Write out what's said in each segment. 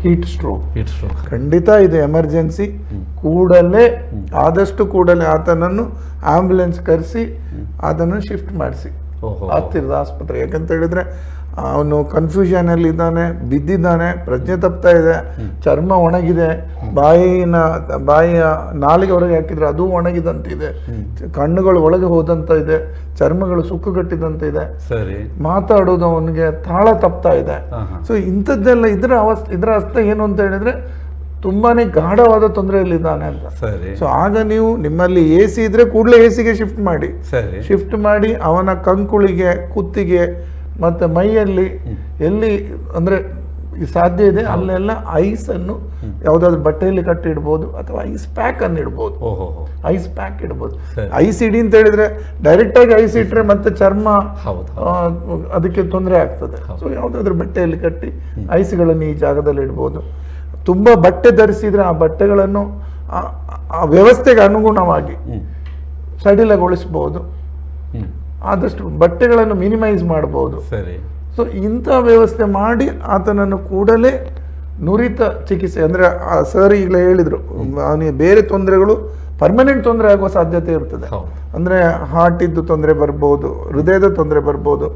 Heat stroke stroke ಖಂಡಿತ ಇದು emergency. ಆದಷ್ಟು ಕೂಡಲೇ ಆತನನ್ನು ಆಂಬ್ಯುಲೆನ್ಸ್ ಕರೆಸಿ ಅದನ್ನು ಶಿಫ್ಟ್ ಮಾಡಿಸಿ ಹತ್ತಿರದ ಆಸ್ಪತ್ರೆ. ಯಾಕಂತ ಹೇಳಿದ್ರೆ ಅವನು ಕನ್ಫ್ಯೂಷನ್ ಅಲ್ಲಿ ಇದ್ದಾನೆ, ಬಿದ್ದಿದ್ದಾನೆ, ಪ್ರಜ್ಞೆ ತಪ್ತಾ ಇದೆ, ಚರ್ಮ ಒಣಗಿದೆ, ಬಾಯಿಯ ನಾಲಿಗೆ ಹೊರಗೆ ಹಾಕಿದ್ರೆ ಅದು ಒಣಗಿದಂತಿದೆ, ಕಣ್ಣುಗಳು ಒಳಗೆ ಹೋದಂತ ಇದೆ, ಚರ್ಮಗಳು ಸುಕ್ಕುಗಟ್ಟಿದಂತೆ ಇದೆ, ಮಾತಾಡೋದು ಅವನಿಗೆ ತಾಳ ತಪ್ತಾ ಇದೆ. ಸೊ ಇಂಥದ್ದೆಲ್ಲ ಇದರ ಅರ್ಥ ಏನು ಅಂತ ಹೇಳಿದ್ರೆ ತುಂಬಾನೇ ಗಾಢವಾದ ತೊಂದರೆಯಲ್ಲಿದ್ದಾನೆ ಅಂತ. ಸೊ ಆಗ ನೀವು ನಿಮ್ಮಲ್ಲಿ AC ಇದ್ರೆ ಕೂಡಲೇ AC ಗೆ ಶಿಫ್ಟ್ ಮಾಡಿ ಅವನ ಕಂಕುಳಿಗೆ, ಕುತ್ತಿಗೆ ಮತ್ತೆ ಮೈಯಲ್ಲಿ ಎಲ್ಲಿ ಅಂದ್ರೆ ಸಾಧ್ಯ ಇದೆ ಅಲ್ಲೆಲ್ಲ ಐಸ್ ಅನ್ನು ಯಾವ್ದಾದ್ರು ಬಟ್ಟೆಯಲ್ಲಿ ಕಟ್ಟಿ ಇಡ್ಬೋದು ಅಥವಾ ಐಸ್ ಪ್ಯಾಕ್ ಅನ್ನು ಇಡ್ಬೋದು. ಐಸ್ ಪ್ಯಾಕ್ ಇಡ್ಬೋದು. ಐಸ್ ಇಡಿ ಅಂತ ಹೇಳಿದ್ರೆ ಡೈರೆಕ್ಟ್ ಆಗಿ ಐಸ್ ಇಟ್ರೆ ಮತ್ತೆ ಚರ್ಮ ಅದಕ್ಕೆ ತೊಂದರೆ ಆಗ್ತದೆ. ಸೊ ಯಾವ್ದಾದ್ರು ಬಟ್ಟೆಯಲ್ಲಿ ಕಟ್ಟಿ ಐಸ್ಗಳನ್ನು ಈ ಜಾಗದಲ್ಲಿ ಇಡ್ಬೋದು. ತುಂಬಾ ಬಟ್ಟೆ ಧರಿಸಿದ್ರೆ ಆ ಬಟ್ಟೆಗಳನ್ನು ಆ ವ್ಯವಸ್ಥೆಗೆ ಅನುಗುಣವಾಗಿ ಸಡಿಲಗೊಳಿಸಬಹುದು. ಆದಷ್ಟು ಬಟ್ಟೆಗಳನ್ನು ಮಿನಿಮೈಸ್ ಮಾಡಬಹುದು. ಸೊ ಇಂಥ ವ್ಯವಸ್ಥೆ ಮಾಡಿ ಆತನನ್ನು ಕೂಡಲೇ ನುರಿತ ಚಿಕಿತ್ಸೆ ಅಂದ್ರೆ ಸರ್ ಈಗಲೇ ಹೇಳಿದ್ರು, ಅವನಿಗೆ ಬೇರೆ ತೊಂದರೆಗಳು ಪರ್ಮನೆಂಟ್ ತೊಂದರೆ ಆಗುವ ಸಾಧ್ಯತೆ ಇರ್ತದೆ. ಅಂದ್ರೆ ಹಾರ್ಟ್ ಇದ್ದು ತೊಂದರೆ ಬರ್ಬೋದು, ಹೃದಯದ ತೊಂದರೆ ಬರ್ಬೋದು,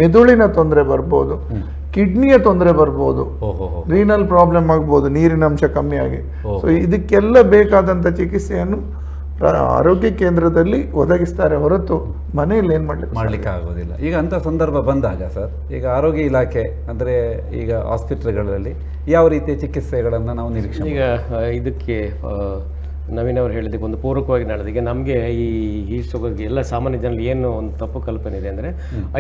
ಮೆದುಳಿನ ತೊಂದರೆ ಬರ್ಬೋದು, ಕಿಡ್ನಿಯ ತೊಂದರೆ ಬರ್ಬೋದು, ರೀನಲ್ ಪ್ರಾಬ್ಲಮ್ ಆಗ್ಬೋದು, ನೀರಿನ ಅಂಶ ಕಮ್ಮಿ ಆಗಿ. ಸೊ ಇದಕ್ಕೆಲ್ಲ ಬೇಕಾದಂತ ಚಿಕಿತ್ಸೆಯನ್ನು ಆರೋಗ್ಯ ಕೇಂದ್ರದಲ್ಲಿ ಒದಗಿಸ್ತಾರೆ ಹೊರತು ಮನೆಯಲ್ಲಿ ಏನ್ ಮಾಡ್ಲಿಕ್ಕೆ ಆಗೋದಿಲ್ಲ. ಈಗ ಅಂತ ಸಂದರ್ಭ ಬಂದಾಗ ಸರ್, ಈಗ ಆರೋಗ್ಯ ಇಲಾಖೆ ಅಂದ್ರೆ ಈಗ ಹಾಸ್ಪಿಟಲ್ಗಳಲ್ಲಿ ಯಾವ ರೀತಿಯ ಚಿಕಿತ್ಸೆಗಳನ್ನು ನಾವು ನಿರೀಕ್ಷೆ? ಈಗ ಇದಕ್ಕೆ ನವೀನ್ ಅವರು ಹೇಳಿದ್ದಕ್ಕೆ ಒಂದು ಪೂರಕವಾಗಿ ನಡೆದ, ಈಗ ನಮಗೆ ಈ ಹೀಟ್ ಸ್ಟ್ರೋಕ್ ಎಲ್ಲ ಸಾಮಾನ್ಯ ಜನರಲ್ಲಿ ಏನು ಒಂದು ತಪ್ಪು ಕಲ್ಪನೆ ಇದೆ ಅಂದರೆ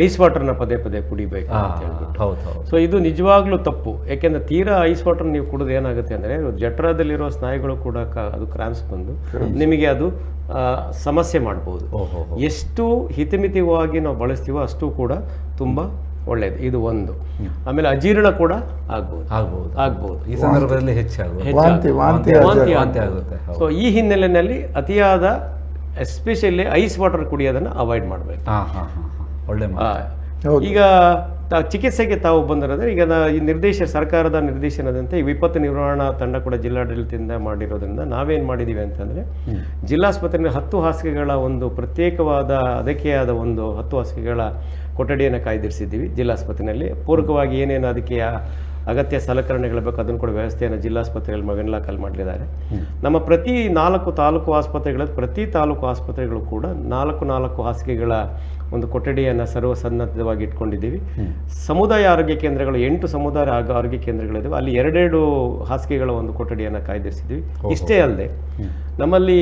ಐಸ್ ವಾಟರ್ನ ಪದೇ ಪದೇ ಕುಡಿಬೇಕು ಅಂತ ಹೇಳ್ಬಿಟ್ಟು. ಸೊ ಇದು ನಿಜವಾಗ್ಲೂ ತಪ್ಪು. ಯಾಕೆಂದರೆ ತೀರಾ ಐಸ್ ವಾಟರ್ ನೀವು ಕುಡಿದು ಏನಾಗುತ್ತೆ ಅಂದರೆ ಜಠರದಲ್ಲಿರುವ ಸ್ನಾಯುಗಳು ಕೂಡ ಅದು ಕ್ರಾಂಪ್ಸ್ ಬಂದು ನಿಮಗೆ ಅದು ಸಮಸ್ಯೆ ಮಾಡ್ಬೋದು. ಎಷ್ಟು ಹಿತಮಿತವಾಗಿ ನಾವು ಬಳಸ್ತೀವೋ ಅಷ್ಟು ಕೂಡ ತುಂಬ ಒಳ್ಳೇದು. ಇದು ಒಂದು. ಆಮೇಲೆ ಅಜೀರ್ಣ ಕೂಡ ಆಗ್ಬಹುದು ಈ ಸಂದರ್ಭದಲ್ಲಿ ವಾಂತಿ ಆಗುತ್ತೆ. ಸೊ ಈ ಹಿನ್ನೆಲೆಯಲ್ಲಿ ಅತಿಯಾದ ಎಸ್ಪೆಷಲಿ ಐಸ್ ವಾಟರ್ ಕುಡಿಯೋದನ್ನ ಅವಾಯ್ಡ್ ಮಾಡಬೇಕು. ಒಳ್ಳೆ. ಈಗ ಚಿಕಿತ್ಸೆಗೆ ತಾವು ಬಂದಿರೋದ್ರೆ ಈಗ ಈ ಸರ್ಕಾರದ ನಿರ್ದೇಶನದಂತೆ ಈ ವಿಪತ್ತು ನಿರ್ವಹಣಾ ತಂಡ ಕೂಡ ಜಿಲ್ಲಾಡಳಿತದಿಂದ ಮಾಡಿರೋದ್ರಿಂದ ನಾವೇನು ಮಾಡಿದ್ದೀವಿ ಅಂತಂದರೆ ಜಿಲ್ಲಾಸ್ಪತ್ರೆಯಲ್ಲಿ 10 ಹಾಸಿಗೆಗಳ ಒಂದು ಪ್ರತ್ಯೇಕವಾದ ಅದಕ್ಕೆ ಆದ ಒಂದು 10 ಹಾಸಿಗೆಗಳ ಕೊಠಡಿಯನ್ನು ಕಾಯ್ದಿರಿಸಿದ್ದೀವಿ ಜಿಲ್ಲಾಸ್ಪತ್ರೆಯಲ್ಲಿ. ಪೂರಕವಾಗಿ ಏನೇನು ಅದಕ್ಕೆ ಅಗತ್ಯ ಸಲಕರಣೆಗಳು ಬೇಕು ಅದನ್ನು ಕೂಡ ವ್ಯವಸ್ಥೆಯನ್ನು ಜಿಲ್ಲಾಸ್ಪತ್ರೆಯಲ್ಲಿ ಮಗನಲಾಕಲ್ಲಿ ಮಾಡಲಿದ್ದಾರೆ. ನಮ್ಮ ಪ್ರತಿ 4 ತಾಲೂಕು ಆಸ್ಪತ್ರೆಗಳಲ್ಲಿ ಪ್ರತಿ ತಾಲೂಕು ಆಸ್ಪತ್ರೆಗಳು ಕೂಡ 4 ಹಾಸಿಗೆಗಳ ಒಂದು ಕೊಠಡಿಯನ್ನು ಸರ್ವಸನ್ನದ್ಧವಾಗಿ ಇಟ್ಕೊಂಡಿದ್ದೀವಿ. ಸಮುದಾಯ ಆರೋಗ್ಯ ಕೇಂದ್ರಗಳು 8 ಸಮುದಾಯ ಆರೋಗ್ಯ ಕೇಂದ್ರಗಳಿದ್ದಾವೆ, ಅಲ್ಲಿ 2 ಹಾಸಿಗೆಗಳ ಒಂದು ಕೊಠಡಿಯನ್ನು ಕಾಯ್ದಿರಿಸಿದ್ದೀವಿ. ಇಷ್ಟೇ ಅಲ್ಲದೆ ನಮ್ಮಲ್ಲಿ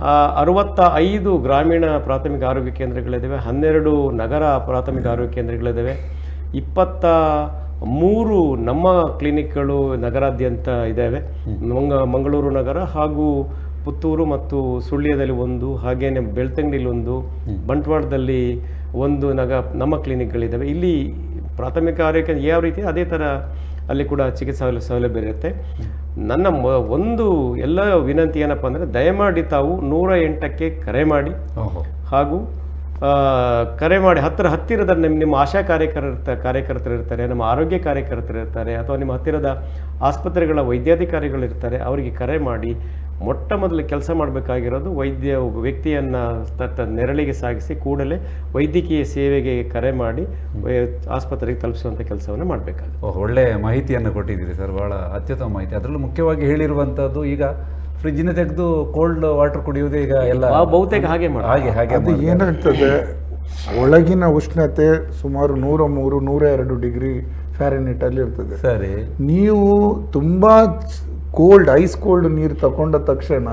65 ಗ್ರಾಮೀಣ ಪ್ರಾಥಮಿಕ ಆರೋಗ್ಯ ಕೇಂದ್ರಗಳಿದ್ದಾವೆ, 12 ನಗರ ಪ್ರಾಥಮಿಕ ಆರೋಗ್ಯ ಕೇಂದ್ರಗಳಿದ್ದಾವೆ, 23 ನಮ್ಮ ಕ್ಲಿನಿಕ್ಗಳು ನಗರಾದ್ಯಂತ ಇದ್ದಾವೆ. ಮಂಗಳೂರು ನಗರ ಹಾಗೂ ಪುತ್ತೂರು ಮತ್ತು ಸುಳ್ಯದಲ್ಲಿ 1, ಹಾಗೇನೆ ಬೆಳ್ತಂಗಡಿಲಿ 1, ಬಂಟ್ವಾಳದಲ್ಲಿ 1 ನಮ್ಮ ಕ್ಲಿನಿಕ್ಗಳಿದ್ದಾವೆ. ಇಲ್ಲಿ ಪ್ರಾಥಮಿಕ ಆರೋಗ್ಯ ಯಾವ ರೀತಿ ಅದೇ ಥರ ಅಲ್ಲಿ ಕೂಡ ಚಿಕಿತ್ಸಾ ಸೌಲಭ್ಯ ಇರುತ್ತೆ. ನನ್ನ ಒಂದು ಎಲ್ಲ ವಿನಂತಿ ಏನಪ್ಪ ಅಂದರೆ ದಯಮಾಡಿ ತಾವು 108ಕ್ಕೆ ಕರೆ ಮಾಡಿ ಹಾಗೂ ಹತ್ತಿರದ ನಿಮ್ಮ ಆಶಾ ಕಾರ್ಯಕರ್ತರು ಇರ್ತಾರೆ, ನಮ್ಮ ಆರೋಗ್ಯ ಕಾರ್ಯಕರ್ತರು ಇರ್ತಾರೆ, ಅಥವಾ ನಿಮ್ಮ ಹತ್ತಿರದ ಆಸ್ಪತ್ರೆಗಳ ವೈದ್ಯಾಧಿಕಾರಿಗಳಿರ್ತಾರೆ, ಅವರಿಗೆ ಕರೆ ಮಾಡಿ ಮೊಟ್ಟ ಮೊದಲು ಕೆಲಸ ಮಾಡಬೇಕಾಗಿರೋದು ವ್ಯಕ್ತಿಯನ್ನು ನೆರಳಿಗೆ ಸಾಗಿಸಿ ಕೂಡಲೇ ವೈದ್ಯಕೀಯ ಸೇವೆಗೆ ಕರೆ ಮಾಡಿ ಆಸ್ಪತ್ರೆಗೆ ತಲುಪಿಸುವಂಥ ಕೆಲಸವನ್ನು ಮಾಡಬೇಕಾಗುತ್ತೆ. ಒಳ್ಳೆಯ ಮಾಹಿತಿಯನ್ನು ಕೊಟ್ಟಿದ್ದೀರಿ ಸರ್, ಭಾಳ ಅತ್ಯುತ್ತಮ ಮಾಹಿತಿ. ಅದರಲ್ಲೂ ಮುಖ್ಯವಾಗಿ ಹೇಳಿರುವಂಥದ್ದು ಈಗ ಫ್ರಿಜ್ಜಿನ ತೆಗೆದು ಕೋಲ್ಡ್ ವಾಟರ್ ಕುಡಿಯುವುದು ಈಗ ಎಲ್ಲ ಬಹುತೇಕ ಹಾಗೆ ಅದು ಏನಾಗ್ತದೆ, ಒಳಗಿನ ಉಷ್ಣತೆ ಸುಮಾರು 103-102 ಡಿಗ್ರಿ ಫ್ಯಾರನ್ಹೀಟ್ ಅಲ್ಲಿ ಇರ್ತದೆ. ಸರಿ, ನೀವು ತುಂಬಾ ಐಸ್ ಕೋಲ್ಡ್ ನೀರು ತಗೊಂಡ ತಕ್ಷಣ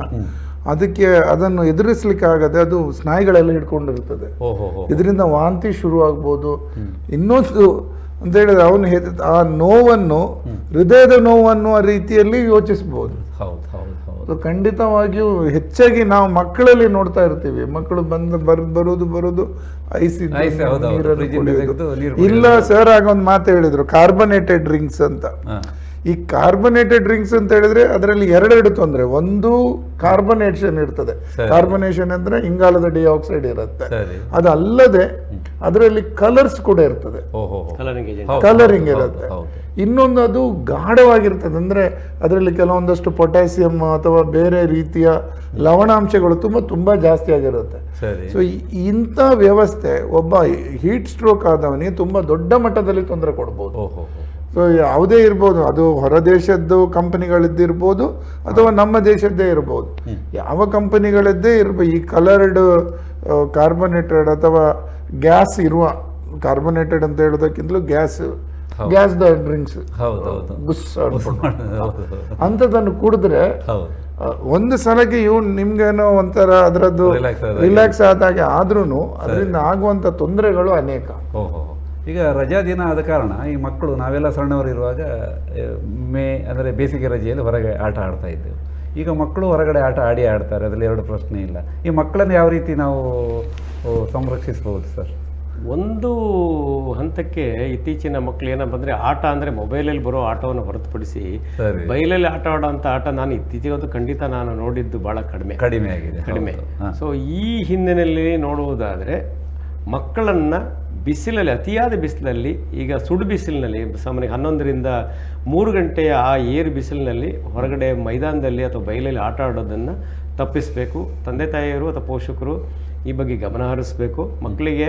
ಅದಕ್ಕೆ ಅದನ್ನು ಎದುರಿಸ್ಲಿಕ್ಕೆ ಆಗದೆ ಅದು ಸ್ನಾಯುಗಳೆಲ್ಲ ಹಿಡ್ಕೊಂಡಿರ್ತದೆ. ಇದರಿಂದ ವಾಂತಿ ಶುರು ಆಗ್ಬೋದು. ಇನ್ನೊಂದು ಅಂತ ಹೇಳಿದ್ರೆ ಅವನು ಆ ನೋವನ್ನು ಹೃದಯದ ನೋವನ್ನು ಆ ರೀತಿಯಲ್ಲಿ ಯೋಚಿಸಬಹುದು. ಖಂಡಿತವಾಗಿಯೂ ಹೆಚ್ಚಾಗಿ ನಾವು ಮಕ್ಕಳಲ್ಲಿ ನೋಡ್ತಾ ಇರ್ತೀವಿ, ಮಕ್ಕಳು ಬರೋದು ಐಸ್ ಇಲ್ಲ ಸರ್. ಆಗ ಒಂದು ಮಾತು ಹೇಳಿದ್ರು, ಕಾರ್ಬನೇಟೆಡ್ ಡ್ರಿಂಕ್ಸ್ ಅಂತ. ಈ ಕಾರ್ಬನೇಟೆಡ್ ಡ್ರಿಂಕ್ಸ್ ಅಂತ ಹೇಳಿದ್ರೆ ಅದರಲ್ಲಿ ಎರಡೆರಡು ತೊಂದರೆ. ಒಂದು ಕಾರ್ಬನೇಷನ್ ಇರ್ತದೆ. ಕಾರ್ಬನೇಷನ್ ಅಂದ್ರೆ ಇಂಗಾಲದ ಡೈಆಕ್ಸೈಡ್ ಇರುತ್ತೆ. ಅದಲ್ಲದೆ ಅದರಲ್ಲಿ ಕಲರ್ಸ್ ಕೂಡ ಇರ್ತದೆ, ಕಲರಿಂಗ್ ಇರುತ್ತೆ. ಇನ್ನೊಂದು ಅದು ಗಾಢವಾಗಿರ್ತದೆ, ಅಂದ್ರೆ ಅದರಲ್ಲಿ ಕೆಲವೊಂದಷ್ಟು ಪೊಟ್ಯಾಸಿಯಂ ಅಥವಾ ಬೇರೆ ರೀತಿಯ ಲವಣಾಂಶಗಳು ತುಂಬಾ ಜಾಸ್ತಿ ಆಗಿರುತ್ತೆ. ಸೊ ಇಂಥ ವ್ಯವಸ್ಥೆ ಒಬ್ಬ ಹೀಟ್ ಸ್ಟ್ರೋಕ್ ಆದವನಿಗೆ ತುಂಬಾ ದೊಡ್ಡ ಮಟ್ಟದಲ್ಲಿ ತೊಂದರೆ ಕೊಡ್ಬೋದು. ಸೊ ಯಾವುದೇ ಇರ್ಬೋದು, ಅದು ಹೊರ ದೇಶದ್ದು ಕಂಪನಿಗಳಿದ್ದಿರ್ಬೋದು ಅಥವಾ ನಮ್ಮ ದೇಶದ್ದೇ ಇರ್ಬೋದು. ಯಾವ ಕಂಪನಿಗಳದ್ದೇ ಇರ್ಬೋದು, ಈ ಕಲರ್ಡ್ ಕಾರ್ಬನೇಟೆಡ್ ಅಥವಾ ಗ್ಯಾಸ್ ಇರುವ, ಕಾರ್ಬನೇಟೆಡ್ ಅಂತ ಹೇಳೋದಕ್ಕಿಂತಲೂ ಗ್ಯಾಸ್ದ ಡ್ರಿಂಕ್ಸ್ ಬುಸ್ ಅಂಥದ್ದನ್ನು ಕುಡಿದ್ರೆ ಒಂದು ಸಲಕ್ಕೆ ನಿಮ್ಗೇನೋ ಒಂಥರ ಅದರದ್ದು ರಿಲ್ಯಾಕ್ಸ್ ಆದಾಗೆ ಆದ್ರೂ ಅದರಿಂದ ಆಗುವಂಥ ತೊಂದರೆಗಳು ಅನೇಕ. ಈಗ ರಜಾ ದಿನ ಆದ ಕಾರಣ ಈ ಮಕ್ಕಳು, ನಾವೆಲ್ಲ ಸಣ್ಣವರು ಇರುವಾಗ ಅಂದರೆ ಬೇಸಿಗೆ ರಜೆಯಲ್ಲಿ ಹೊರಗೆ ಆಟ ಆಡ್ತಾ ಇದ್ದೆವು. ಈಗ ಮಕ್ಕಳು ಹೊರಗಡೆ ಆಟ ಆಡ್ತಾರೆ, ಅದರಲ್ಲಿ ಎರಡು ಪ್ರಶ್ನೆ ಇಲ್ಲ. ಈ ಮಕ್ಕಳನ್ನು ಯಾವ ರೀತಿ ನಾವು ಸಂರಕ್ಷಿಸಬಹುದು ಸರ್? ಒಂದು ಹಂತಕ್ಕೆ ಇತ್ತೀಚಿನ ಮಕ್ಕಳು ಏನಪ್ಪ ಅಂದರೆ, ಆಟ ಅಂದರೆ ಮೊಬೈಲಲ್ಲಿ ಬರೋ ಆಟವನ್ನು ಹೊರತುಪಡಿಸಿ ಬಯಲಲ್ಲಿ ಆಟ ಆಡೋಂಥ ಆಟ ನಾನು ಇತ್ತೀಚೆಗೆ ಖಂಡಿತ ನಾನು ನೋಡಿದ್ದು ಭಾಳ ಕಡಿಮೆ ಆಗಿದೆ. ಸೊ ಈ ಹಿನ್ನೆಲೆಯಲ್ಲಿ ನೋಡುವುದಾದರೆ ಮಕ್ಕಳನ್ನು ಬಿಸಿಲಲ್ಲಿ, ಅತಿಯಾದ ಬಿಸಿಲಲ್ಲಿ, ಈಗ ಸುಡು ಬಿಸಿಲಿನಲ್ಲಿ ಸಾಮಾನ್ಯ 11ರಿಂದ 3 ಗಂಟೆಯ ಆ ಏರು ಬಿಸಿಲಿನಲ್ಲಿ ಹೊರಗಡೆ ಮೈದಾನದಲ್ಲಿ ಅಥವಾ ಬಯಲಲ್ಲಿ ಆಟ ಆಡೋದನ್ನು ತಪ್ಪಿಸಬೇಕು. ತಂದೆ ತಾಯಿಯರು ಅಥವಾ ಪೋಷಕರು ಈ ಬಗ್ಗೆ ಗಮನ ಹರಿಸಬೇಕು. ಮಕ್ಕಳಿಗೆ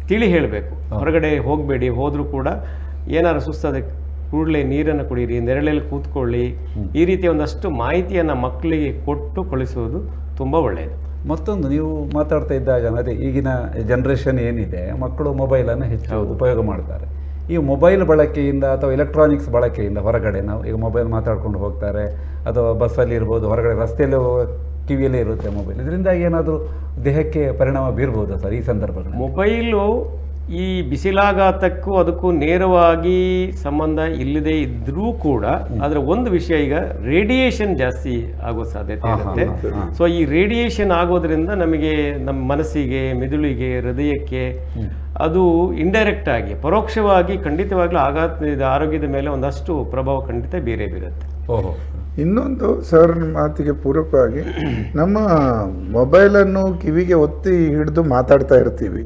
ತಿಳಿ ಹೇಳಬೇಕು, ಹೊರಗಡೆ ಹೋಗಬೇಡಿ, ಹೋದರೂ ಕೂಡ ಏನಾರು ಸುಸ್ತಾದ ಕೂಡಲೇ ನೀರನ್ನು ಕುಡೀರಿ, ನೆರಳಲ್ಲಿ ಕೂತ್ಕೊಳ್ಳಿ, ಈ ರೀತಿಯ ಒಂದಷ್ಟು ಮಾಹಿತಿಯನ್ನು ಮಕ್ಕಳಿಗೆ ಕೊಟ್ಟು ಕಳಿಸುವುದು ತುಂಬ ಒಳ್ಳೆಯದು. ಮತ್ತೊಂದು, ನೀವು ಮಾತಾಡ್ತಾ ಇದ್ದಾಗ ಅದೇ ಈಗಿನ ಜನ್ರೇಷನ್ ಏನಿದೆ, ಮಕ್ಕಳು ಮೊಬೈಲನ್ನು ಹೆಚ್ಚು ಉಪಯೋಗ ಮಾಡ್ತಾರೆ. ಈ ಮೊಬೈಲ್ ಬಳಕೆಯಿಂದ ಅಥವಾ ಎಲೆಕ್ಟ್ರಾನಿಕ್ಸ್ ಬಳಕೆಯಿಂದ ಹೊರಗಡೆ ನಾವು ಈಗ ಮೊಬೈಲ್ ಮಾತಾಡ್ಕೊಂಡು ಹೋಗ್ತಾರೆ, ಅಥವಾ ಬಸ್ಸಲ್ಲಿ ಇರ್ಬೋದು, ಹೊರಗಡೆ ರಸ್ತೆಯಲ್ಲಿ ಕಿವಿಯಲ್ಲೇ ಇರುತ್ತೆ ಮೊಬೈಲ್. ಇದರಿಂದಾಗಿ ಏನಾದರೂ ದೇಹಕ್ಕೆ ಪರಿಣಾಮ ಬೀರ್ಬೋದಾ ಸರ್ ಈ ಸಂದರ್ಭದಲ್ಲಿ? ಮೊಬೈಲು ಈ ಬಿಸಿಲಾಘಾತಕ್ಕೂ ಅದಕ್ಕೂ ನೇರವಾಗಿ ಸಂಬಂಧ ಇಲ್ಲದೆ ಇದ್ರೂ ಕೂಡ ಅದರ ಒಂದು ವಿಷಯ, ಈಗ ರೇಡಿಯೇಷನ್ ಜಾಸ್ತಿ ಆಗೋ ಸಾಧ್ಯತೆ ಇರುತ್ತೆ. ಸೊ ಈ ರೇಡಿಯೇಷನ್ ಆಗೋದ್ರಿಂದ ನಮಗೆ ನಮ್ಮ ಮನಸ್ಸಿಗೆ, ಮೆದುಳಿಗೆ, ಹೃದಯಕ್ಕೆ ಅದು ಇಂಡೈರೆಕ್ಟ್ ಆಗಿ, ಪರೋಕ್ಷವಾಗಿ ಖಂಡಿತವಾಗ್ಲೂ ಆರೋಗ್ಯದ ಮೇಲೆ ಒಂದಷ್ಟು ಪ್ರಭಾವ ಖಂಡಿತ ಬೀರುತ್ತೆ. ಇನ್ನೊಂದು ಸರ್, ಮಾತಿಗೆ ಪೂರಕವಾಗಿ ನಮ್ಮ ಮೊಬೈಲನ್ನು ಕಿವಿಗೆ ಒತ್ತಿ ಹಿಡಿದು ಮಾತಾಡ್ತಾ ಇರ್ತೀವಿ,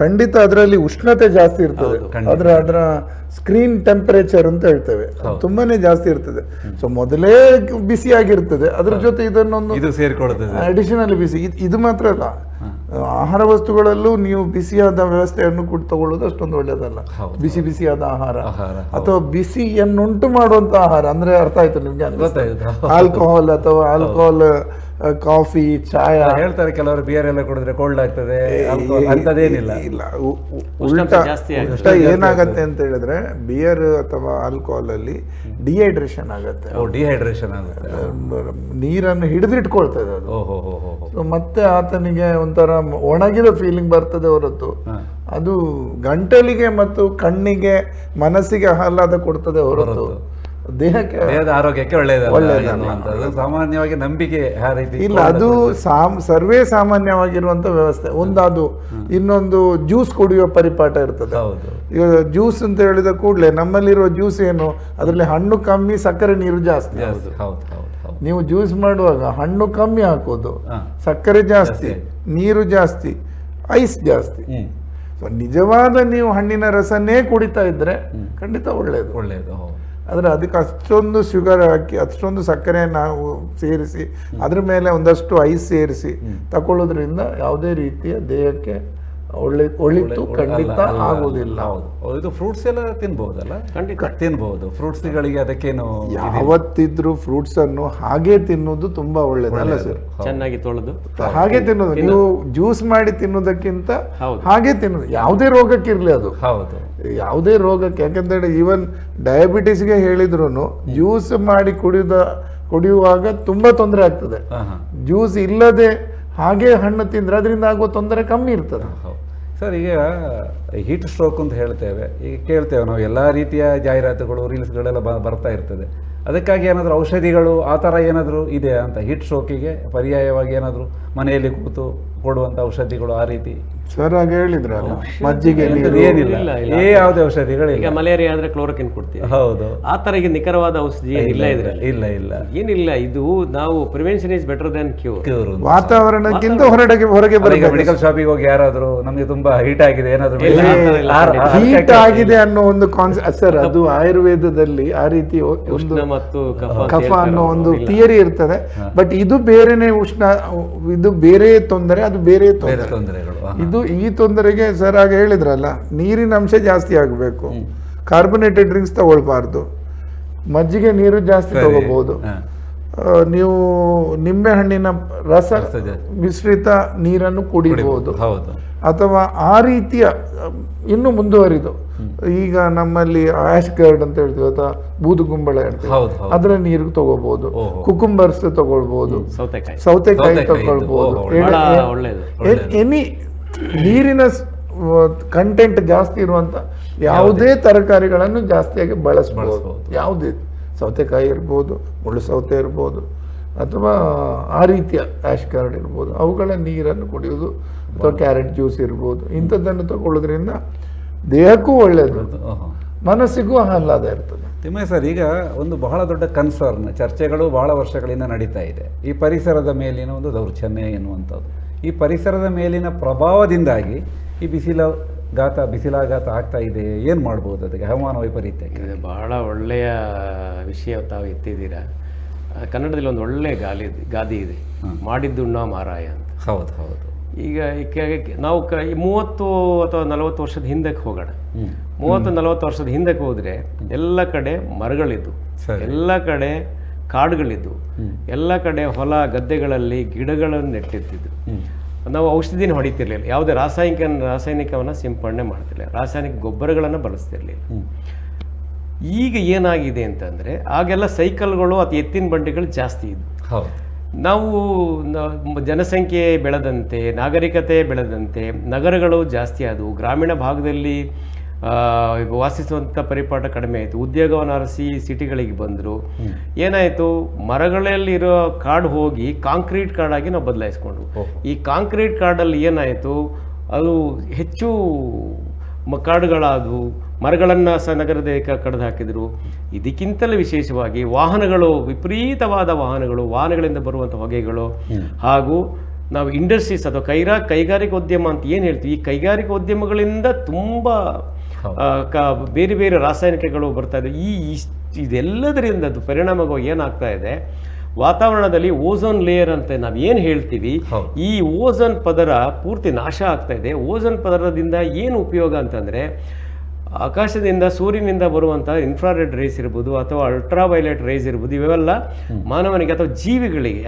ಖಂಡಿತ ಅದರಲ್ಲಿ ಉಷ್ಣತೆ ಜಾಸ್ತಿ ಇರ್ತದೆ. ಅದರ ಸ್ಕ್ರೀನ್ ಟೆಂಪರೇಚರ್ ಅಂತ ಹೇಳ್ತೇವೆ, ತುಂಬಾನೇ ಜಾಸ್ತಿ ಇರ್ತದೆ. ಸೊ ಮೊದಲೇ ಬಿಸಿಯಾಗಿರ್ತದೆ, ಅದ್ರ ಜೊತೆ ಇದನ್ನೊಂದು ಅಡಿಷನಲ್ ಬಿಸಿ. ಇದು ಮಾತ್ರ ಅಲ್ಲ, ಆಹಾರ ವಸ್ತುಗಳಲ್ಲೂ ನೀವು ಬಿಸಿಯಾದ ವ್ಯವಸ್ಥೆಯನ್ನು ಕೂಡ ತಗೊಳ್ಳೋದು ಅಷ್ಟೊಂದು ಒಳ್ಳೆಯದಲ್ಲ. ಬಿಸಿಯಾದ ಆಹಾರ ಅಥವಾ ಬಿಸಿಯನ್ನುಂಟು ಮಾಡುವಂತ ಆಹಾರ ಅಂದ್ರೆ ಅರ್ಥ ಆಯ್ತು ನಿಮ್ಗೆ? ಆಲ್ಕೋಹಾಲ್ ಅಥವಾ ಕಾಫಿ, ಚಾಯ ಹೇಳ್ತಾರೆ ಕೆಲವರು, ಬಿಯರ್ ಎಲ್ಲ ಕುಡಿದ್ರೆ ಕೋಲ್ಡ್ ಆಗ್ತದೆ, ಅಂತದೇನಿಲ್ಲ. ಇಲ್ಲ, ಉಲ್ಟಾ ಏನಾಗತ್ತೆ ಅಂತ ಹೇಳಿದ್ರೆ, ಬಿಯರ್ ಅಥವಾ ಆಲ್ಕೋಹಾಲ್ ಅಲ್ಲಿ ಡಿಹೈಡ್ರೇಷನ್ ಆಗತ್ತೆ, ನೀರನ್ನು ಹಿಡಿದಿಟ್ಕೊಳ್ತದೆ ಅದು. ಮತ್ತೆ ಆತನಿಗೆ ಒಂಥರ ಒಣಗಿದ ಫೀಲಿಂಗ್ ಬರ್ತದೆ ಹೊರತು ಅದು ಗಂಟಲಿಗೆ ಮತ್ತು ಕಣ್ಣಿಗೆ, ಮನಸ್ಸಿಗೆ ಆಹ್ಲಾದ ಕೊಡ್ತದೆ ಹೊರತು ದೇಹದ ಆರೋಗ್ಯಕ್ಕೆ ಒಳ್ಳೆಯದು ಸಾಮಾನ್ಯವಾಗಿ ನಂಬಿಕೆ ಇಲ್ಲ. ಅದು ಸರ್ವೇ ಸಾಮಾನ್ಯವಾಗಿರುವಂತ ವ್ಯವಸ್ಥೆ. ಒಂದದು. ಇನ್ನೊಂದು ಜ್ಯೂಸ್ ಕುಡಿಯುವ ಪರಿಪಾಠ ಇರ್ತದೆ. ಈಗ ಜ್ಯೂಸ್ ಅಂತ ಹೇಳಿದ ಕೂಡಲೇ ನಮ್ಮಲ್ಲಿರುವ ಜ್ಯೂಸ್ ಏನು, ಅದರಲ್ಲಿ ಹಣ್ಣು ಕಮ್ಮಿ, ಸಕ್ಕರೆ ನೀರು ಜಾಸ್ತಿ. ನೀವು ಜ್ಯೂಸ್ ಮಾಡುವಾಗ ಹಣ್ಣು ಕಮ್ಮಿ ಹಾಕೋದು, ಸಕ್ಕರೆ ಜಾಸ್ತಿ, ನೀರು ಜಾಸ್ತಿ, ಐಸ್ ಜಾಸ್ತಿ. ನಿಜವಾದ ನೀವು ಹಣ್ಣಿನ ರಸನೇ ಕುಡಿತಾ ಇದ್ರೆ ಖಂಡಿತ ಒಳ್ಳೆಯದು. ಆದರೆ ಅದಕ್ಕೆ ಅಷ್ಟೊಂದು ಶುಗರ್ ಹಾಕಿ, ಅಷ್ಟೊಂದು ಸಕ್ಕರೆ ನಾವು ಸೇರಿಸಿ, ಅದ್ರ ಮೇಲೆ ಒಂದಷ್ಟು ಐಸ್ ಸೇರಿಸಿ ತಗೊಳ್ಳೋದ್ರಿಂದ ಯಾವುದೇ ರೀತಿಯ ದೇಹಕ್ಕೆ ಒಳಿತು ಖಂಡಿತ ಆಗುವುದಿಲ್ಲ. ಇದು ಫ್ರೂಟ್ಸ್ ಎಲ್ಲ ತಿನ್ಬಹುದಲ್ಲ? ಖಂಡಿತ ತಿನ್ಬಹುದು. ಫ್ರೂಟ್ಸ್ಗಳಿಗೆ ಅದಕ್ಕೇನು, ಯಾವತ್ತಿದ್ರು ಫ್ರೂಟ್ಸ್ ಅನ್ನು ಹಾಗೆ ತಿನ್ನೋದು ತುಂಬಾ ಒಳ್ಳೇದಲ್ಲ ಸರ್? ಚೆನ್ನಾಗಿ ತೊಳೆದು ಹಾಗೆ ತಿನ್ನೋದು. ನೀವು ಜ್ಯೂಸ್ ಮಾಡಿ ತಿನ್ನೋದಕ್ಕಿಂತ ಹಾಗೆ ತಿನ್ನೋದು, ಯಾವುದೇ ರೋಗಕ್ಕಿರ್ಲಿ ಅದು. ಯಾವುದೇ ರೋಗಕ್ಕೆ, ಯಾಕಂತೇಳಿ ಈವನ್ ಡಯಾಬಿಟಿಸ್ಗೆ ಹೇಳಿದ್ರು ಜ್ಯೂಸ್ ಮಾಡಿ ಕುಡಿಯುವಾಗ ತುಂಬಾ ತೊಂದರೆ ಆಗ್ತದೆ. ಜ್ಯೂಸ್ ಇಲ್ಲದೆ ಹಾಗೆ ಹಣ್ಣು ತಿಂದ್ರೆ ಅದರಿಂದ ಆಗುವ ತೊಂದರೆ ಕಮ್ಮಿ ಇರ್ತದೆ. ಸರ್, ಈಗ ಹೀಟ್ ಸ್ಟ್ರೋಕ್ ಅಂತ ಹೇಳ್ತೇವೆ, ಈಗ ಕೇಳ್ತೇವೆ ನಾವು, ಎಲ್ಲ ರೀತಿಯ ಜಾಹೀರಾತುಗಳು, ರೀಲ್ಸ್ಗಳೆಲ್ಲ ಬರ್ತಾ ಇರ್ತದೆ. ಅದಕ್ಕಾಗಿ ಏನಾದರೂ ಔಷಧಿಗಳು ಆ ಥರ ಏನಾದರೂ ಇದೆಯಾ ಅಂತ? ಹೀಟ್ ಸ್ಟ್ರೋಕಿಗೆ ಪರ್ಯಾಯವಾಗಿ ಏನಾದರೂ ಮನೆಯಲ್ಲಿ ಕೂತು ಕೊಡುವಂಥ ಔಷಧಿಗಳು ಆ ರೀತಿ ಸರ್ ಹಾಗೆ ಹೇಳಿದ್ರಲ್ಲ, ಮಜ್ಜಿಗೆ ನೀರು ಏನಿಲ್ಲ, ಯಾವುದೇ ಔಷಧಿಗಳಿಲ್ಲ. ಈಗ ಮಲೇರಿಯಾ ಆದ್ರೆ ಕ್ಲೋರೋಕಿನ್ ಕೊಡ್ತೀವಿ. ಹೌದು, ಆ ತರ ಈಗ ನಿಖರವಾದ ಔಷಧಿ ಇಲ್ಲ ಇದ್ರಲ್ಲಿ. ಇಲ್ಲ ಏನಿಲ್ಲ. ಇದು ನಾವು prevention is better than cure. ವಾತಾವರಣಕ್ಕಿಂತ ಹೊರಗೆ ಬರಬೇಕು. ಮೆಡಿಕಲ್ ಶಾಪಿಗೆ ಹೋಗಿ ಯಾರಾದ್ರೂ ನಮಗೆ ತುಂಬಾ ಹೀಟ್ ಆಗಿದೆ, ಏನಾದ್ರು ಹೀಟ್ ಆಗಿದೆ ಅನ್ನೋ ಒಂದು ಕಾನ್ಸೆಪ್ಟ್ ಸರ್, ಅದು ಆಯುರ್ವೇದದಲ್ಲಿ ಆ ರೀತಿ ಒಂದು ಮತ್ತು ಕಫ ಅನ್ನೋ ಒಂದು ಥಿಯರಿ ಇರ್ತದೆ. ಬಟ್ ಇದು ಬೇರೆನೆ ಉಷ್ಣ, ಇದು ಬೇರೆ ತೊಂದರೆ, ಅದು ಬೇರೆ ತೊಂದರೆಗಳು. ಇದು ಈ ತೊಂದರೆಗೆ ಸರ್ ಆಗ ಹೇಳಿದ್ರಲ್ಲ, ನೀರಿನ ಅಂಶ ಜಾಸ್ತಿ ಆಗಬೇಕು, ಕಾರ್ಬೊನೇಟೆಡ್ ಡ್ರಿಂಕ್ಸ್ ತಗೊಳ್ಬಾರ್ದು, ಮಜ್ಜಿಗೆ ನೀರು ಜಾಸ್ತಿ ತಗೋಬಹುದು, ನೀವು ನಿಂಬೆ ಹಣ್ಣಿನ ರಸ ಮಿಶ್ರಿತ ನೀರನ್ನು ಕುಡಿಬಹುದು, ಅಥವಾ ಆ ರೀತಿಯ ಇನ್ನು ಮುಂದುವರಿದು ಈಗ ನಮ್ಮಲ್ಲಿ ಆಶ್ ಗರ್ಡ್ ಅಂತ ಹೇಳ್ತೀವಿ ಅಥವಾ ಬೂದುಗುಂಬಳ ಹೇಳ್ತೀವಿ, ಅದರ ನೀರು ತಗೋಬಹುದು, ಕುಕುಂಬರ್ಸ್ ತಗೊಳ್ಬಹುದು, ಸೌತೆಕಾಯಿ ತಗೊಳ್ಬಹುದು. ಎನಿ ನೀರಿನ ಕಂಟೆಂಟ್ ಜಾಸ್ತಿ ಇರುವಂತ ಯಾವುದೇ ತರಕಾರಿಗಳನ್ನು ಜಾಸ್ತಿಯಾಗಿ ಬಳಸಬಹುದು. ಯಾವುದೇ ಸೌತೆಕಾಯಿ ಇರ್ಬೋದು, ಮುಳ್ಳು ಸೌತೆ ಇರ್ಬೋದು, ಅಥವಾ ಆ ರೀತಿಯ ಆಶ್ ಕಾರ್ಡ್ ಇರ್ಬೋದು, ಅವುಗಳ ನೀರನ್ನು ಕುಡಿಯೋದು, ಅಥವಾ ಕ್ಯಾರೆಟ್ ಜ್ಯೂಸ್ ಇರ್ಬೋದು. ಇಂಥದ್ದನ್ನು ತಗೊಳ್ಳೋದ್ರಿಂದ ದೇಹಕ್ಕೂ ಒಳ್ಳೆಯದು, ಮನಸ್ಸಿಗೂ ಆಹ್ಲಾದ ಇರ್ತದೆ. ತಿಮ್ಮಯ್ಯ ಸರ್, ಈಗ ಒಂದು ಬಹಳ ದೊಡ್ಡ ಕನ್ಸರ್ನ್, ಚರ್ಚೆಗಳು ಬಹಳ ವರ್ಷಗಳಿಂದ ನಡೀತಾ ಇದೆ, ಈ ಪರಿಸರದ ಮೇಲಿನ ಒಂದು ದೌರ್ಜನ್ಯ ಎನ್ನುವಂಥದ್ದು. ಈ ಪರಿಸರದ ಮೇಲಿನ ಪ್ರಭಾವದಿಂದಾಗಿ ಈ ಬಿಸಿಲಾಘಾತ ಆಗ್ತಾ ಇದೆ. ಏನು ಮಾಡ್ಬೋದು ಅದಕ್ಕೆ, ಹವಾಮಾನ ವೈಪರೀತ್ಯಕ್ಕೆ? ಇದು ಬಹಳ ಒಳ್ಳೆಯ ವಿಷಯ ತಾವು ಎತ್ತಿದ್ದೀರಾ. ಕನ್ನಡದಲ್ಲಿ ಒಂದು ಒಳ್ಳೆ ಗಾದೆ ಇದೆ, ಮಾಡಿದ್ದುಣ್ಣ ಮಾರಾಯ ಅಂತ. ಹೌದು. ಈಗ ನಾವು 30 ಅಥವಾ 40 ವರ್ಷದ ಹಿಂದಕ್ಕೆ ಹೋಗೋಣ. 30-40 ವರ್ಷದ ಹಿಂದಕ್ಕೆ ಹೋದ್ರೆ ಎಲ್ಲ ಕಡೆ ಮರಗಳಿದ್ದು, ಎಲ್ಲ ಕಡೆ ಕಾಡುಗಳಿದ್ದು, ಎಲ್ಲ ಕಡೆ ಹೊಲ ಗದ್ದೆಗಳಲ್ಲಿ ಗಿಡಗಳನ್ನು ನೆಟ್ಟಿರ್ತಿದ್ರು. ನಾವು ಔಷಧಿನ ಹೊಡಿತಿರ್ಲಿಲ್ಲ, ಯಾವುದೇ ರಾಸಾಯನಿಕವನ್ನು ಸಿಂಪಡಣೆ ಮಾಡ್ತಿರ್ಲಿಲ್ಲ, ರಾಸಾಯನಿಕ ಗೊಬ್ಬರಗಳನ್ನು ಬಳಸ್ತಿರ್ಲಿಲ್ಲ. ಈಗ ಏನಾಗಿದೆ ಅಂತಂದರೆ, ಆಗೆಲ್ಲ ಸೈಕಲ್ಗಳು ಅಥವಾ ಎತ್ತಿನ ಬಂಡಿಗಳು ಜಾಸ್ತಿ ಇದ್ವು. ನಾವು ಜನಸಂಖ್ಯೆ ಬೆಳೆದಂತೆ, ನಾಗರಿಕತೆ ಬೆಳೆದಂತೆ ನಗರಗಳು ಜಾಸ್ತಿ ಆದವು. ಗ್ರಾಮೀಣ ಭಾಗದಲ್ಲಿ ವಾಸಿಸುವಂಥ ಪರಿಪಾಠ ಕಡಿಮೆ ಆಯಿತು. ಉದ್ಯೋಗವನ್ನು ಅರಸಿ ಸಿಟಿಗಳಿಗೆ ಬಂದರು. ಏನಾಯಿತು, ಮರಗಳಲ್ಲಿರೋ ಕಾಡು ಹೋಗಿ ಕಾಂಕ್ರೀಟ್ ಕಾಡಾಗಿ ನಾವು ಬದಲಾಯಿಸ್ಕೊಂಡ್ವು. ಈ ಕಾಂಕ್ರೀಟ್ ಕಾಡಲ್ಲಿ ಏನಾಯಿತು, ಅದು ಹೆಚ್ಚು ಕಾಡುಗಳಾದವು, ಮರಗಳನ್ನು ನಗರದ ಕಡಿದು ಹಾಕಿದರು. ಇದಕ್ಕಿಂತಲೂ ವಿಶೇಷವಾಗಿ ವಾಹನಗಳು, ವಿಪರೀತವಾದ ವಾಹನಗಳಿಂದ ಬರುವಂಥ ಹೊಗೆಗಳು, ಹಾಗೂ ನಾವು ಇಂಡಸ್ಟ್ರೀಸ್ ಅಥವಾ ಕೈಗಾರಿಕೋದ್ಯಮ ಅಂತ ಏನು ಹೇಳ್ತೀವಿ, ಈ ಕೈಗಾರಿಕೋದ್ಯಮಗಳಿಂದ ತುಂಬ ಬೇರೆ ಬೇರೆ ರಾಸಾಯನಿಕಗಳು ಬರ್ತಾ ಇದೆ. ಇದೆಲ್ಲದರಿಂದ ಪರಿಣಾಮವಾಗಿ ಏನಾಗ್ತಾ ಇದೆ, ವಾತಾವರಣದಲ್ಲಿ ಓಝೋನ್ ಲೇಯರ್ ಅಂತ ನಾವು ಏನು ಹೇಳ್ತೀವಿ, ಈ ಓಝೋನ್ ಪದರ ಪೂರ್ತಿ ನಾಶ ಆಗ್ತಾ ಇದೆ. ಓಝೋನ್ ಪದರದಿಂದ ಏನು ಉಪಯೋಗ ಅಂತಂದರೆ, ಆಕಾಶದಿಂದ ಸೂರ್ಯನಿಂದ ಬರುವಂಥ ಇನ್ಫ್ರಾರೆಡ್ ರೇಸ್ ಇರ್ಬೋದು ಅಥವಾ ಅಲ್ಟ್ರಾವೈಲೆಟ್ ರೇಸ್ ಇರ್ಬೋದು, ಇವೆಲ್ಲ ಮಾನವನಿಗೆ ಅಥವಾ ಜೀವಿಗಳಿಗೆ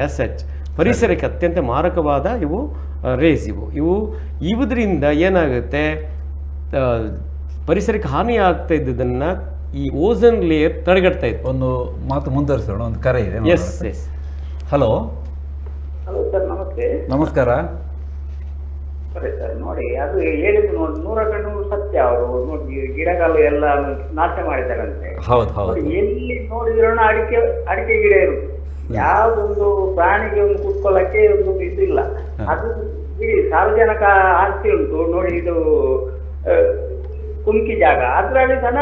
ಪರಿಸರಕ್ಕೆ ಅತ್ಯಂತ ಮಾರಕವಾದ ಇವು ರೇಸ್. ಇವುದರಿಂದ ಏನಾಗುತ್ತೆ, ಪರಿಸರಕ್ಕೆ ಹಾನಿ ಆಗ್ತಾ ಇದ್ದದನ್ನು ಈ ಓಝೋನ್ ಲೇಯರ್ ತಡೆಗಟ್ತಾ ಇತ್ತು. ಒಂದು ಮಾತು ಮುಂದುವರಿಸೋಣ, ಒಂದು ಕರೆ ಇದೆ. ಎಸ್. ಹಲೋ ಸರ್, ನಮಸ್ತೆ. ನಮಸ್ಕಾರ. ಸರಿ ಸರ್, ನೋಡಿ ಅದು ಹೇಳಿದ್ದು ನೋಡಿ 100% ಸತ್ಯ. ಅವರು ನೋಡಿ ಗಿಡಗಳು ಎಲ್ಲ ನಾಶ ಮಾಡಿದಾರಂತೆ. ಹೌದು. ಎಲ್ಲಿ ನೋಡಿದ್ರು ಅಡಿಕೆ ಗಿಡ ಇರುದು, ಯಾವ್ದೊಂದು ಪ್ರಾಣಿಗೆ ಒಂದು ಕುತ್ಕೊಳ್ಳಕ್ಕೆ ಒಂದು ಇದಿಲ್ಲ. ಅದು ಬಿಡಿ, ಸಾರ್ವಜನಿಕ ಆಸ್ತಿ ಉಂಟು ನೋಡಿ, ಇದು ಕುಮ್ಕಿ ಜಾಗ, ಅದ್ರಲ್ಲಿ ಜನ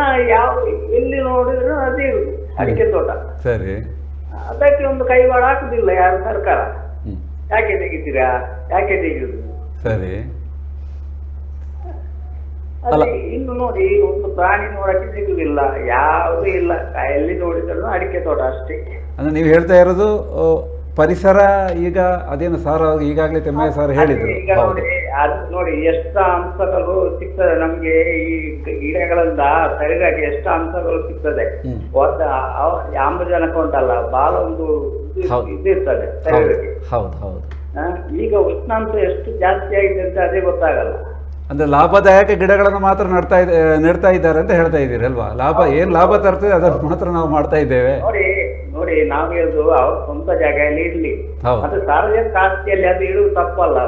ಎಲ್ಲಿ ನೋಡಿದ್ರು ಅದೇ ಇರುದು ಅಡಿಕೆ ತೋಟ. ಸರಿ, ಅದಕ್ಕೆ ಒಂದು ಕೈವಾಡ ಹಾಕುದಿಲ್ಲ ಯಾರು ಸರ್ಕಾರ. ಯಾಕೆ ತೆಗಿತೀರಾ, ಯಾಕೆ ತೆಗೆಯುದು? ಸರಿ. ಇನ್ನು ನೋಡಿ, ಒಂದು ಪ್ರಾಣಿ ನೋಡಕ್ಕೆ ಸಿಗುದಿಲ್ಲ, ಯಾವುದೂ ಇಲ್ಲ, ಎಲ್ಲಿ ನೋಡಿದ್ರು ಅಡಿಕೆ ತೋಟ ಅಷ್ಟೇ. ಅಂದ್ರೆ ನೀವು ಹೇಳ್ತಾ ಇರೋದು ಪರಿಸರ ಈಗ ಅದೇನು ಸಾರ, ಈಗಾಗಲೇ ತೆಮ್ಮಯ್ಯ ಸರ್ ಹೇಳಿದ್ರು. ಈಗ ನೋಡಿ ಎಷ್ಟು ಅಂಶಗಳು ಸಿಗ್ತದೆ ನಮ್ಗೆ ಈ ಗಿಡಗಳಿಂದ, ಶರೀರಕ್ಕೆ ಎಷ್ಟು ಅಂಶಗಳು ಸಿಗ್ತದೆ. ಆಮ್ಲಜನಕ ಉಂಟಲ್ಲ, ಬಹಳ ಒಂದು ಇದಿರ್ತದೆ ಶರೀರಕ್ಕೆ. ಈಗ ಉಷ್ಣಾಂಶ ಎಷ್ಟು ಜಾಸ್ತಿ ಆಗಿದೆ ಅಂತ ಅದೇ ಗೊತ್ತಾಗಲ್ಲ. ಅಂದ್ರೆ ಲಾಭದಾಯಕ ಗಿಡಗಳನ್ನು ಮಾತ್ರ ನೆಡ್ತಾ ಇದ್ದಾರೆ ಅಂತ ಹೇಳ್ತಾ ಇದ್ದೀರಿ ಅಲ್ವಾ? ಲಾಭ ತರ್ತದೆ ಅದನ್ನು ಮಾತ್ರ ನಾವು ಮಾಡ್ತಾ ಇದ್ದೇವೆ. ನೋಡಿ ನಾವು ಹೇಳುದು ಅವ್ರ ಸ್ವಂತ ಜಾಗದಲ್ಲಿ ಇರ್ಲಿ, ಅದು ಸಾರ್ವಜನಿಕ ಆಸ್ತಿಯಲ್ಲಿ ಅದು ಇಡುವುದು ತಪ್ಪಲ್ಲ.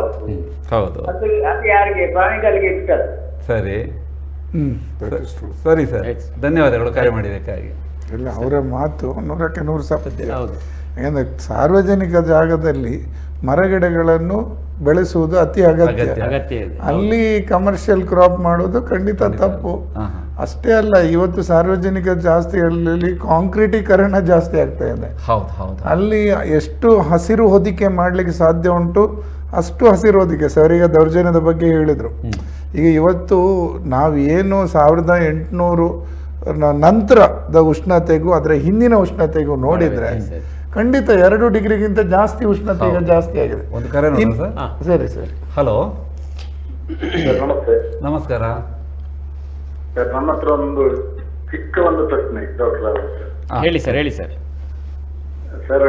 ಹೌದು, ಅದು ಯಾರಿಗೆ, ಪ್ರಾಣಿಗಳಿಗೆ ಬಿಟ್ಟದ್ದು. ಸರಿ ಸರ್, ಧನ್ಯವಾದಗಳು ಕರೆ ಮಾಡಿದ್ದಕ್ಕಾಗಿ. ಇಲ್ಲ, ಅವರ ಮಾತು 100% ಸತ್ಯ. ಯಾಕಂದರೆ ಸಾರ್ವಜನಿಕ ಜಾಗದಲ್ಲಿ ಮರಗಿಡಗಳನ್ನು ಬೆಳೆಸುವುದು ಅತಿ ಅಗತ್ಯ. ಅಗತ್ಯ ಇದೆ. ಅಲ್ಲಿ ಕಮರ್ಷಿಯಲ್ ಕ್ರಾಪ್ ಮಾಡೋದು ಖಂಡಿತ ತಪ್ಪು. ಅಷ್ಟೇ ಅಲ್ಲ, ಇವತ್ತು ಸಾರ್ವಜನಿಕ ಜಾಸ್ತಿ ಅಲ್ಲಿ ಕಾಂಕ್ರೀಟೀಕರಣ ಜಾಸ್ತಿ ಆಗ್ತಾ ಇದೆ. ಅಲ್ಲಿ ಎಷ್ಟು ಹಸಿರು ಹೊದಿಕೆ ಮಾಡಲಿಕ್ಕೆ ಸಾಧ್ಯ ಉಂಟು ಅಷ್ಟು ಹಸಿರು ಹೊದಿಕೆ. ಸರ್, ಈಗ ದೌರ್ಜನ್ಯದ ಬಗ್ಗೆ ಹೇಳಿದರು. ಈಗ ಇವತ್ತು ನಾವೇನು 1800 ನಂತರದ ಉಷ್ಣತೆಗೂ ಅದರ ಹಿಂದಿನ ಉಷ್ಣತೆಗೂ ನೋಡಿದರೆ ಖಂಡಿತ 2 ಡಿಗ್ರಿಗಿಂತ ಜಾಸ್ತಿ ಉಷ್ಣತೆ ಈಗ ಜಾಸ್ತಿ ಆಗಿದೆ. ಒಂದು ಕರೆ ನೋಡಿ ಸರ್. ಸರಿ ಸರಿ. ಹಲೋ, ನಮಸ್ತೆ. ನಮಸ್ಕಾರ ಸರ್, ನನ್ನ ಹತ್ರ ಒಂದು ಚಿಕ್ಕ ಒಂದು ಪ್ರಶ್ನೆ ಡಾಕ್ಟರ್. ಹೇಳಿ ಸರ್, ಹೇಳಿ ಸರ್. ಸರ್,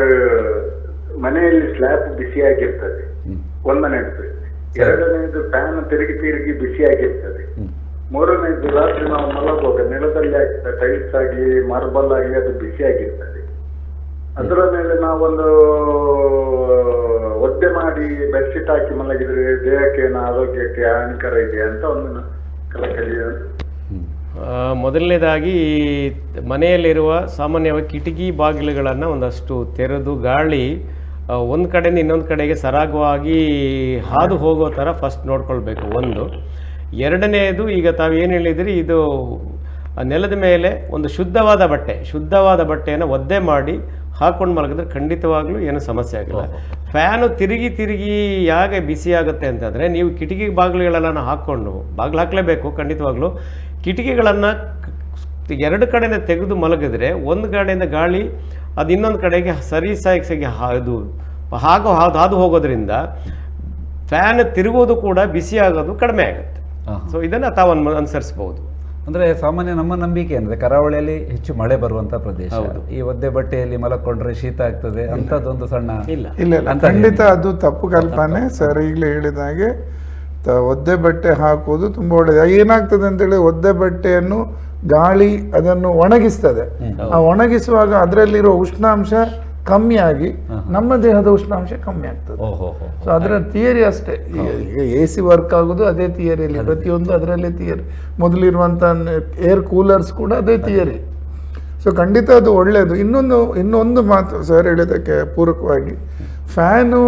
ಮನೆಯಲ್ಲಿ ಸ್ಲ್ಯಾಬ್ ಬಿಸಿಯಾಗಿರ್ತದೆ, ಒಂದನೇದು ಪ್ರಶ್ನೆ. ಎರಡನೇದು ಫ್ಯಾನ್ ತಿರುಗಿ ಬಿಸಿಯಾಗಿರ್ತದೆ. ಮೂರನೇದು ರಾತ್ರಿ ನಾವು ಮಲಗುವಾಗ ನೆಲದಲ್ಲಿ ಆಗ್ತದೆ, ಟೈಲ್ಸ್ ಆಗಿ ಮಾರ್ಬಲ್ ಆಗಿ ಅದು ಬಿಸಿಯಾಗಿರ್ತದೆ. ಅದರ ಮೇಲೆ ನಾವೊಂದು ಒದ್ದೆ ಮಾಡಿ ಬೆಡ್ಶೀಟ್ ಹಾಕಿ ಮಲಗಿದ್ರೆ ದೇಹಕ್ಕೆ ಆರೋಗ್ಯಕ್ಕೆ ಹಾನಿಕರ ಇದೆ ಅಂತ ಒಂದು ಕಲಕಲಿಯ. ಮೊದಲನೇದಾಗಿ ಮನೆಯಲ್ಲಿರುವ ಸಾಮಾನ್ಯವಾಗಿ ಕಿಟಕಿ ಬಾಗಿಲುಗಳನ್ನು ಒಂದಷ್ಟು ತೆರೆದು ಗಾಳಿ ಒಂದು ಕಡೆಯಿಂದ ಇನ್ನೊಂದು ಕಡೆಗೆ ಸರಾಗವಾಗಿ ಹಾದು ಹೋಗೋ ಥರ ಫಸ್ಟ್ ನೋಡ್ಕೊಳ್ಬೇಕು. ಒಂದು. ಎರಡನೆಯದು, ಈಗ ತಾವು ಏನು ಹೇಳಿದಿರಿ, ಇದು ನೆಲದ ಮೇಲೆ ಒಂದು ಶುದ್ಧವಾದ ಬಟ್ಟೆಯನ್ನು ಒದ್ದೆ ಮಾಡಿ ಹಾಕೊಂಡು ಮಲಗಿದ್ರೆ ಖಂಡಿತವಾಗ್ಲೂ ಏನು ಸಮಸ್ಯೆ ಆಗಿಲ್ಲ. ಫ್ಯಾನು ತಿರುಗಿ ಯಾಕೆ ಬಿಸಿ ಆಗುತ್ತೆ ಅಂತಂದರೆ, ನೀವು ಕಿಟಕಿ ಬಾಗಿಲುಗಳನ್ನು ಹಾಕ್ಕೊಂಡು, ಬಾಗಿಲು ಹಾಕಲೇಬೇಕು ಖಂಡಿತವಾಗ್ಲೂ, ಕಿಟಕಿಗಳನ್ನು 2 ಕಡೆಯಿಂದ ತೆಗೆದು ಮಲಗಿದ್ರೆ ಒಂದು ಕಡೆಯಿಂದ ಗಾಳಿ ಅದು ಇನ್ನೊಂದು ಕಡೆಗೆ ಸರಿಸಾಗಿ ಹಾದು ಹೋಗೋದ್ರಿಂದ ಫ್ಯಾನ್ ತಿರುಗೋದು ಕೂಡ ಬಿಸಿ ಆಗೋದು ಕಡಿಮೆ ಆಗುತ್ತೆ. ಸೊ ಇದನ್ನು ತಾವು ಅನುಸರಿಸ್ಬೋದು. ಅಂದರೆ ಸಾಮಾನ್ಯ ನಮ್ಮ ನಂಬಿಕೆ ಅಂದರೆ ಕರಾವಳಿಯಲ್ಲಿ ಹೆಚ್ಚು ಮಳೆ ಬರುವಂಥ ಪ್ರದೇಶ. ಈ ಒದ್ದೆ ಬಟ್ಟೆಯಲ್ಲಿ ಮಲಕೊಂಡ್ರೆ ಶೀತ ಆಗ್ತದೆ ಅಂಥದ್ದೊಂದು ಸಣ್ಣ ಇಲ್ಲ ಖಂಡಿತ ಅದು ತಪ್ಪು ಕಲ್ಪನೆ. ಸರ್ ಈಗಲೇ ಹೇಳಿದ ಹಾಗೆ ಒದ್ದೆ ಬಟ್ಟೆ ಹಾಕುವುದು ತುಂಬ ಒಳ್ಳೆಯದು. ಏನಾಗ್ತದೆ ಅಂತೇಳಿ, ಒದ್ದೆ ಬಟ್ಟೆಯನ್ನು ಗಾಳಿ ಅದನ್ನು ಒಣಗಿಸ್ತದೆ. ಆ ಒಣಗಿಸುವಾಗ ಅದರಲ್ಲಿರೋ ಉಷ್ಣಾಂಶ ಕಮ್ಮಿಯಾಗಿ ನಮ್ಮ ದೇಹದ ಉಷ್ಣಾಂಶ ಕಮ್ಮಿ ಆಗ್ತದೆ. ಸೊ ಅದರ ಥಿಯರಿ ಅಷ್ಟೇ. ಈಗ AC ವರ್ಕ್ ಆಗೋದು ಅದೇ ಥಿಯರಿಯಲ್ಲಿ, ಪ್ರತಿಯೊಂದು ಅದರಲ್ಲೇ ಥಿಯರಿ. ಮೊದಲಿರುವಂಥ ಏರ್ ಕೂಲರ್ಸ್ ಕೂಡ ಅದೇ ಥಿಯರಿ. ಸೊ ಖಂಡಿತ ಅದು ಒಳ್ಳೆಯದು. ಇನ್ನೊಂದು ಮಾತು ಸರ್ ಹೇಳಿದ್ದಕ್ಕೆ ಪೂರಕವಾಗಿ, ಫ್ಯಾನು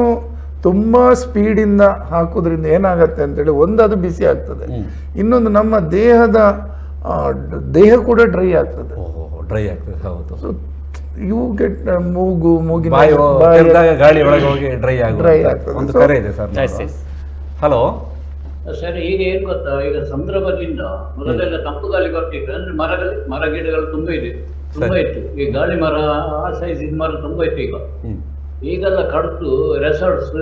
ತುಂಬ ಸ್ಪೀಡಿಂದ ಹಾಕೋದ್ರಿಂದ ಏನಾಗತ್ತೆ ಅಂತೇಳಿ, ಒಂದು ಅದು ಬಿಸಿ ಆಗ್ತದೆ, ಇನ್ನೊಂದು ನಮ್ಮ ದೇಹ ಕೂಡ ಡ್ರೈ ಆಗ್ತದೆ. ಹೌದು. ಸೊ ಯು ಗೆಟ್ ಮೂಗಿನ ಗಾಳಿ ಒಳಗೆ ಹೋಗಿ ಡ್ರೈ ಆಗ್ತದೆ. ಒಂದು ಕರೆ ಇದೆ ಸರ್. ಹಲೋ ಸರ್, ಈಗ ಏನ್ ಗೊತ್ತಾ, ಈಗ ಸಮುದ್ರದಿಂದ ಮೊದಲೆಲ್ಲ ತಂಪು ಗಾಳಿ ಬರ್ತಿತ್ತು. ಅಂದ್ರೆ ಮರ ಗಿಡಗಳು ತುಂಬಾ ಇತ್ತು. ಈ ಗಾಳಿ ಮರ, ಆ ಸೈಜ್ ಮರ ತುಂಬಾ ಇತ್ತು. ಈಗೆಲ್ಲ ಕಡಿದು ರೆಸಾರ್ಟ್ಸ್,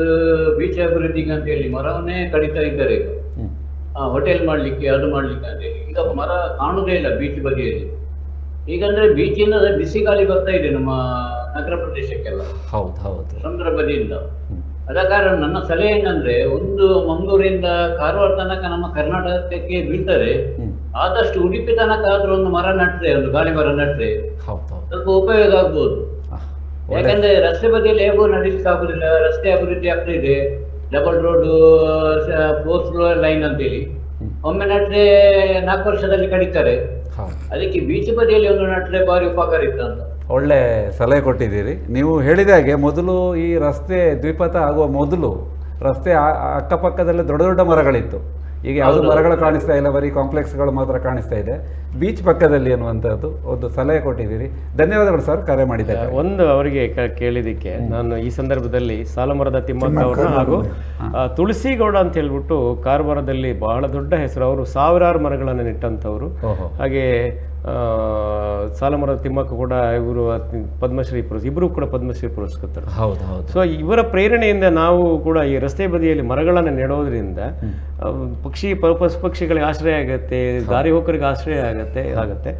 ಬೀಚ್ ಅಭಿವೃದ್ಧಿಗೆ ಅಂತ ಹೇಳಿ ಮರವನ್ನೇ ಕಡಿತಾ ಇದ್ದಾರೆ. ಈಗ ಹೋಟೆಲ್ ಮಾಡ್ಲಿಕ್ಕೆ, ಅದು ಮಾಡ್ಲಿಕ್ಕೆ ಅಂತ ಹೇಳಿ ಈಗ ಮರ ಕಾಣುವುದೇ ಇಲ್ಲ ಬೀಚ್ ಬದಿಯಲ್ಲಿ. ಈಗಂದ್ರೆ ಬೀಚಿಂದ ಬಿಸಿ ಗಾಳಿ ಬರ್ತಾ ಇದೆ ನಮ್ಮ ನಗರ ಪ್ರದೇಶಕ್ಕೆಲ್ಲ, ಸಮುದ್ರ ಬದಿಯಿಂದ. ಅದ ಕಾರಣ ನನ್ನ ಸಲಹೆ ಏನಂದ್ರೆ, ಒಂದು ಮಂಗಳೂರಿಂದ ಕಾರವಾರ ತನಕ ನಮ್ಮ ಕರ್ನಾಟಕಕ್ಕೆ ಬೀಳ್ತದೆ, ಆದಷ್ಟು ಉಡುಪಿ ತನಕ ಆದ್ರೂ ಒಂದು ಮರ ನಟ್ರೆ, ಒಂದು ಗಾಳಿ ಮರ ನಟ್ರೆ ಸ್ವಲ್ಪ ಉಪಯೋಗ ಆಗ್ಬೋದು. ಯಾಕಂದ್ರೆ ರಸ್ತೆ ಬದಿಯಲ್ಲಿ ಹೇಗೋ ನಡೀಲಿಕ್ಕೆ ಆಗುದಿಲ್ಲ. ರಸ್ತೆ ಅಭಿವೃದ್ಧಿ ಆಗ್ತಾ ಇದೆ, ಡಬಲ್ ರೋಡ್, 4 ಫ್ಲೋರ್ ಲೈನ್ ಅಂತೇಳಿ. ಒಮ್ಮೆ ನಟ್ರೆ 4 ವರ್ಷದಲ್ಲಿ ಕಡಿತಾರೆ. ಅದಕ್ಕೆ ಬೀಚ್ ಬದಿಯಲ್ಲಿ ಒಂದು ನಟ್ರೆ ಭಾರಿ ಉಪಕಾರಿತ ಅಂತ. ಒಳ್ಳೆ ಸಲಹೆ ಕೊಟ್ಟಿದ್ದೀರಿ. ನೀವು ಹೇಳಿದ ಹಾಗೆ ಮೊದಲು ಈ ರಸ್ತೆ ದ್ವಿಪಥ ಆಗುವ ಮೊದಲು ರಸ್ತೆ ಅಕ್ಕಪಕ್ಕದಲ್ಲೇ ದೊಡ್ಡ ದೊಡ್ಡ ಮರಗಳಿತ್ತು. ಈಗ ಯಾವುದು ಮರಗಳು ಕಾಣಿಸ್ತಾ ಇಲ್ಲ, ಬರೀ ಕಾಂಪ್ಲೆಕ್ಸ್ಗಳು ಮಾತ್ರ ಕಾಣಿಸ್ತಾ ಇದೆ ಬೀಚ್ ಪಕ್ಕದಲ್ಲಿ ಅನ್ನುವಂಥದ್ದು ಒಂದು ಸಲಹೆ ಕೊಟ್ಟಿದ್ದೀರಿ. ಧನ್ಯವಾದಗಳು ಸರ್, ಕರೆ ಮಾಡಿದ್ದಾರೆ. ಒಂದು ಅವರಿಗೆ ಕೇಳಿದ್ದಕ್ಕೆ ನಾನು ಈ ಸಂದರ್ಭದಲ್ಲಿ ಸಾಲುಮರದ ತಿಮ್ಮಕ್ಕ ಅವರನ್ನ ಹಾಗೂ ತುಳಸಿಗೌಡ ಅಂತ ಹೇಳ್ಬಿಟ್ಟು ಕಾರವಾರದಲ್ಲಿ ಬಹಳ ದೊಡ್ಡ ಹೆಸರು, ಅವರು ಸಾವಿರಾರು ಮರಗಳನ್ನು ನೆಟ್ಟಂಥವ್ರು. ಹಾಗೆ ಸಾಲುಮರದ ತಿಮ್ಮಕ್ಕ ಕೂಡ ಇವರು ಪದ್ಮಶ್ರೀ ಇಬ್ಬರು ಕೂಡ ಪದ್ಮಶ್ರೀ ಪುರಸ್ಕೃತರು. ಸೊ ಇವರ ಪ್ರೇರಣೆಯಿಂದ ನಾವು ಕೂಡ ಈ ರಸ್ತೆ ಬದಿಯಲ್ಲಿ ಮರಗಳನ್ನು ನೆಡೋದ್ರಿಂದ ಪಕ್ಷಿಗಳಿಗೆ ಆಶ್ರಯ ಆಗುತ್ತೆ, ದಾರಿ ಹೋಕರಿಗೆ ಆಶ್ರಯ ಆಗುತ್ತೆ.